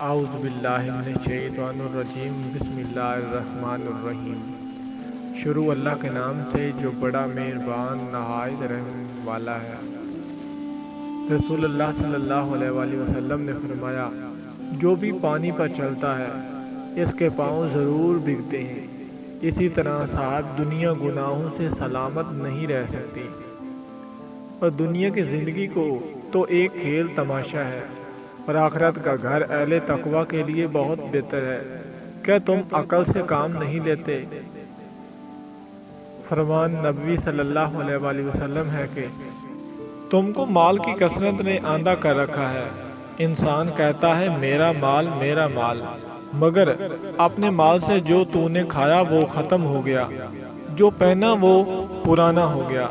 اعوذ باللہ من الشیطان الرجیم بسم اللہ الرحمن الرحیم۔ شروع اللہ کے نام سے جو بڑا مہربان نہایت رحم والا ہے۔ رسول اللہ صلی اللہ علیہ وآلہ وسلم نے فرمایا، جو بھی پانی پر چلتا ہے اس کے پاؤں ضرور بھیگتے ہیں، اسی طرح صاحب دنیا گناہوں سے سلامت نہیں رہ سکتی، اور دنیا کی زندگی کو تو ایک کھیل تماشا ہے، اور آخرت کا گھر اہل تقوی کے لیے بہت بہتر ہے۔ کیا تم عقل سے کام نہیں لیتے؟ فرمان نبوی صلی اللہ علیہ وآلہ وسلم ہے کہ تم کو مال کی کثرت نے آندھا کر رکھا ہے۔ انسان کہتا ہے میرا مال میرا مال، مگر اپنے مال سے جو تو نے کھایا وہ ختم ہو گیا، جو پہنا وہ پرانا ہو گیا،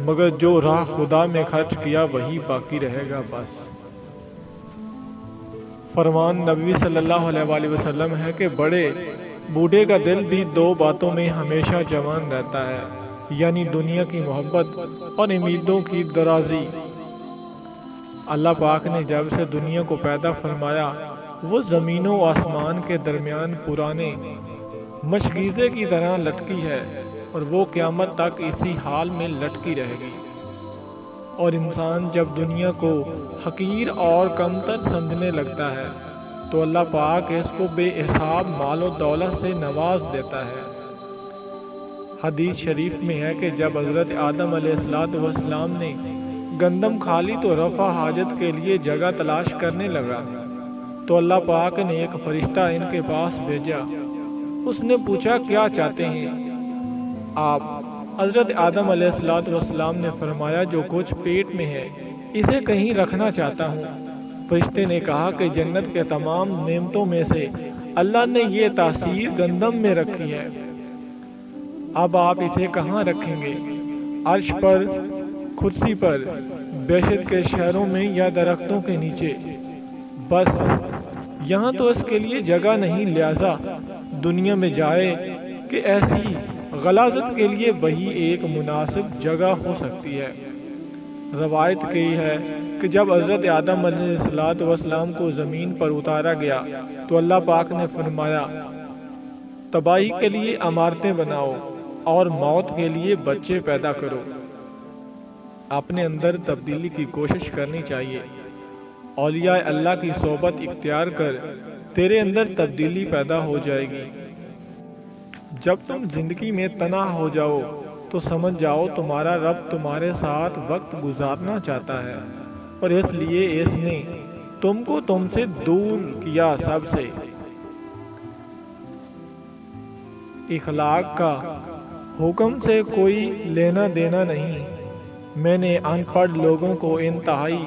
مگر جو راہ خدا میں خرچ کیا وہی باقی رہے گا بس۔ فرمان نبوی صلی اللہ علیہ وآلہ وسلم ہے کہ بڑے بوڑھے کا دل بھی دو باتوں میں ہمیشہ جوان رہتا ہے، یعنی دنیا کی محبت اور امیدوں کی درازی۔ اللہ پاک نے جب سے دنیا کو پیدا فرمایا وہ زمین و آسمان کے درمیان پرانے مشغیزے کی طرح لٹکی ہے، اور وہ قیامت تک اسی حال میں لٹکی رہے گی۔ اور انسان جب دنیا کو حقیر اور کمتر سمجھنے لگتا ہے تو اللہ پاک اس کو بے حساب مال و دولت سے نواز دیتا ہے۔ حدیث شریف میں ہے کہ جب حضرت آدم علیہ السلام نے گندم کھا لی تو رفع حاجت کے لیے جگہ تلاش کرنے لگا، تو اللہ پاک نے ایک فرشتہ ان کے پاس بھیجا۔ اس نے پوچھا کیا چاہتے ہیں آپ؟ حضرت آدم علیہ السلام نے فرمایا جو کچھ پیٹ میں ہے اسے کہیں رکھنا چاہتا ہوں۔ فرشتے نے کہا کہ جنت کے تمام نعمتوں میں سے اللہ نے یہ تاثیر گندم میں رکھی ہے، اب آپ اسے کہاں رکھیں گے؟ عرش پر، کرسی پر، بہشت کے شہروں میں یا درختوں کے نیچے؟ بس یہاں تو اس کے لیے جگہ نہیں، لہذا دنیا میں جائے کہ ایسی غلاظت کے لیے وہی ایک مناسب جگہ ہو سکتی ہے۔ روایت کی ہے کہ جب حضرت آدم علیہ السلام کو زمین پر اتارا گیا تو اللہ پاک نے فرمایا تباہی کے لیے عمارتیں بناؤ اور موت کے لیے بچے پیدا کرو۔ اپنے اندر تبدیلی کی کوشش کرنی چاہیے۔ اولیاء اللہ کی صحبت اختیار کر تیرے اندر تبدیلی پیدا ہو جائے گی۔ جب تم زندگی میں تنہا ہو جاؤ تو سمجھ جاؤ تمہارا رب تمہارے ساتھ وقت گزارنا چاہتا ہے، اور اس لیے اس نے تم کو تم سے دور کیا سب سے۔ اخلاق کا حکم سے کوئی لینا دینا نہیں۔ میں نے ان پڑھ لوگوں کو انتہائی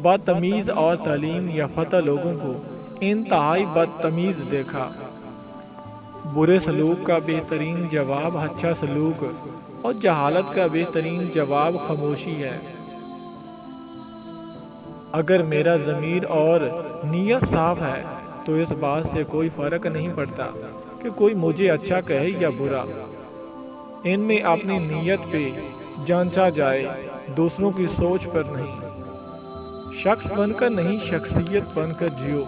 بدتمیز اور تعلیم یافتہ لوگوں کو انتہائی بدتمیز دیکھا۔ برے سلوک کا بہترین جواب اچھا سلوک، اور جہالت کا بہترین جواب خاموشی ہے۔ اگر میرا ضمیر اور نیت صاف ہے تو اس بات سے کوئی فرق نہیں پڑتا کہ کوئی مجھے اچھا کہے یا برا۔ ان میں اپنی نیت پہ جانچا جائے، دوسروں کی سوچ پر نہیں۔ شخص بن کر نہیں، شخصیت بن کر جیو،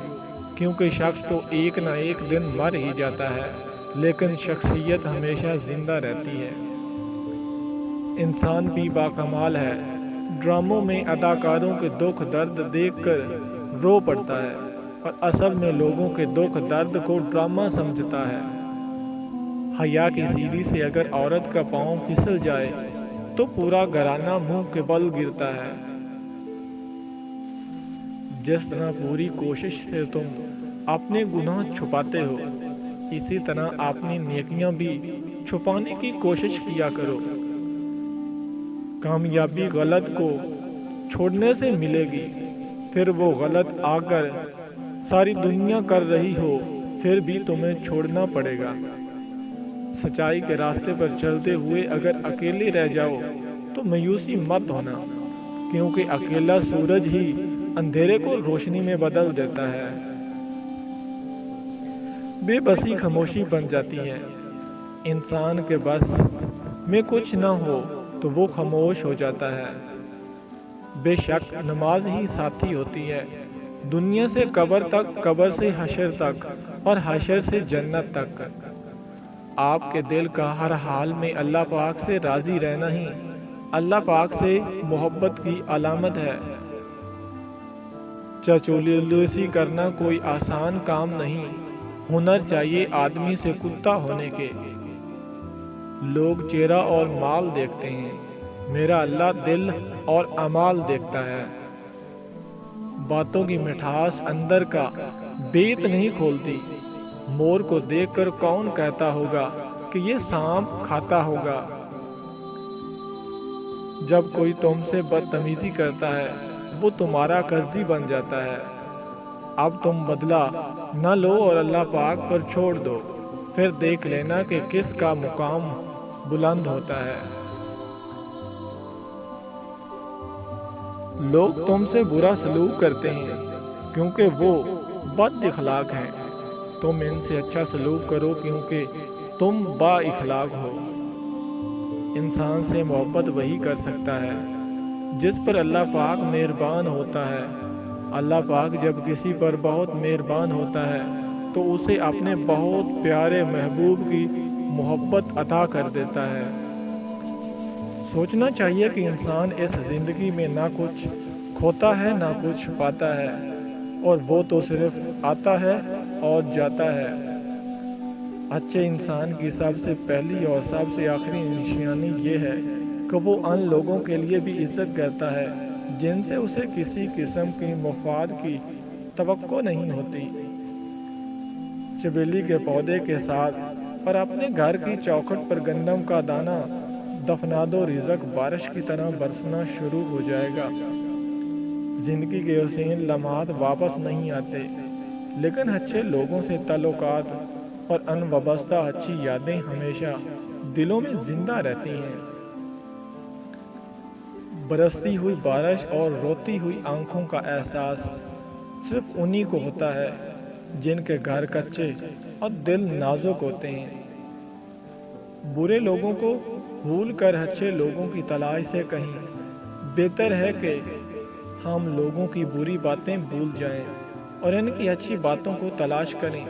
کیونکہ شخص تو ایک نہ ایک دن مر ہی جاتا ہے، لیکن شخصیت ہمیشہ زندہ رہتی ہے۔ انسان بھی باکمال ہے، ڈراموں میں اداکاروں کے دکھ درد دیکھ کر رو پڑتا ہے، اور اصل میں لوگوں کے دکھ درد کو ڈرامہ سمجھتا ہے۔ حیا کی سیڑھی سے اگر عورت کا پاؤں پھسل جائے تو پورا گھرانہ منہ کے بل گرتا ہے۔ جس طرح پوری کوشش سے تم اپنے گناہ چھپاتے ہو، اسی طرح اپنی نیکیاں بھی چھپانے کی کوشش کیا کرو۔ کامیابی غلط کو چھوڑنے سے ملے گی، پھر وہ غلط اگر ساری دنیا کر رہی ہو پھر بھی تمہیں چھوڑنا پڑے گا۔ سچائی کے راستے پر چلتے ہوئے اگر اکیلے رہ جاؤ تو مایوسی مت ہونا، کیونکہ اکیلا سورج ہی اندھیرے کو روشنی میں بدل دیتا ہے۔ بے بسی خاموشی بن جاتی ہے۔ انسان کے بس میں کچھ نہ ہو تو وہ خاموش ہو جاتا ہے۔ بے شک نماز ہی ساتھی ہوتی ہے، دنیا سے قبر تک، قبر سے حشر تک، اور حشر سے جنت تک۔ آپ کے دل کا ہر حال میں اللہ پاک سے راضی رہنا ہی اللہ پاک سے محبت کی علامت ہے۔ چچولیسی کرنا کوئی آسان کام نہیں، ہنر چاہیے آدمی سے کتا ہونے کے۔ لوگ چہرہ اور مال دیکھتے ہیں، میرا اللہ دل اور اعمال دیکھتا ہے۔ باتوں کی مٹھاس اندر کا بیت نہیں کھولتی۔ مور کو دیکھ کر کون کہتا ہوگا کہ یہ سانپ کھاتا ہوگا؟ جب کوئی تم سے بدتمیزی کرتا ہے وہ تمہارا قرضی بن جاتا ہے۔ اب تم بدلہ نہ لو اور اللہ پاک پر چھوڑ دو، پھر دیکھ لینا کہ کس کا مقام بلند ہوتا ہے۔ لوگ تم سے برا سلوک کرتے ہیں کیونکہ وہ بد اخلاق ہیں، تم ان سے اچھا سلوک کرو کیونکہ تم با اخلاق ہو۔ انسان سے محبت وہی کر سکتا ہے جس پر اللہ پاک مہربان ہوتا ہے۔ اللہ پاک جب کسی پر بہت مہربان ہوتا ہے تو اسے اپنے بہت پیارے محبوب کی محبت عطا کر دیتا ہے۔ سوچنا چاہیے کہ انسان اس زندگی میں نہ کچھ کھوتا ہے نہ کچھ پاتا ہے، اور وہ تو صرف آتا ہے اور جاتا ہے۔ اچھے انسان کی سب سے پہلی اور سب سے آخری نشانی یہ ہے کہ وہ ان لوگوں کے لیے بھی عزت کرتا ہے جن سے اسے کسی قسم کی مفاد کی توقع نہیں ہوتی۔ چبیلی کے پودے کے ساتھ اور اپنے گھر کی چوکھٹ پر گندم کا دانہ دفنا دو، رزق بارش کی طرح برسنا شروع ہو جائے گا۔ زندگی کے حسین لمحات واپس نہیں آتے، لیکن اچھے لوگوں سے تعلقات اور ان وابستہ اچھی یادیں ہمیشہ دلوں میں زندہ رہتی ہیں۔ برستی ہوئی بارش اور روتی ہوئی آنکھوں کا احساس صرف انہی کو ہوتا ہے جن کے گھر کچے اور دل نازک ہوتے ہیں۔ برے لوگوں کو بھول کر اچھے لوگوں کی تلاش سے کہیں بہتر ہے کہ ہم لوگوں کی بری باتیں بھول جائیں اور ان کی اچھی باتوں کو تلاش کریں۔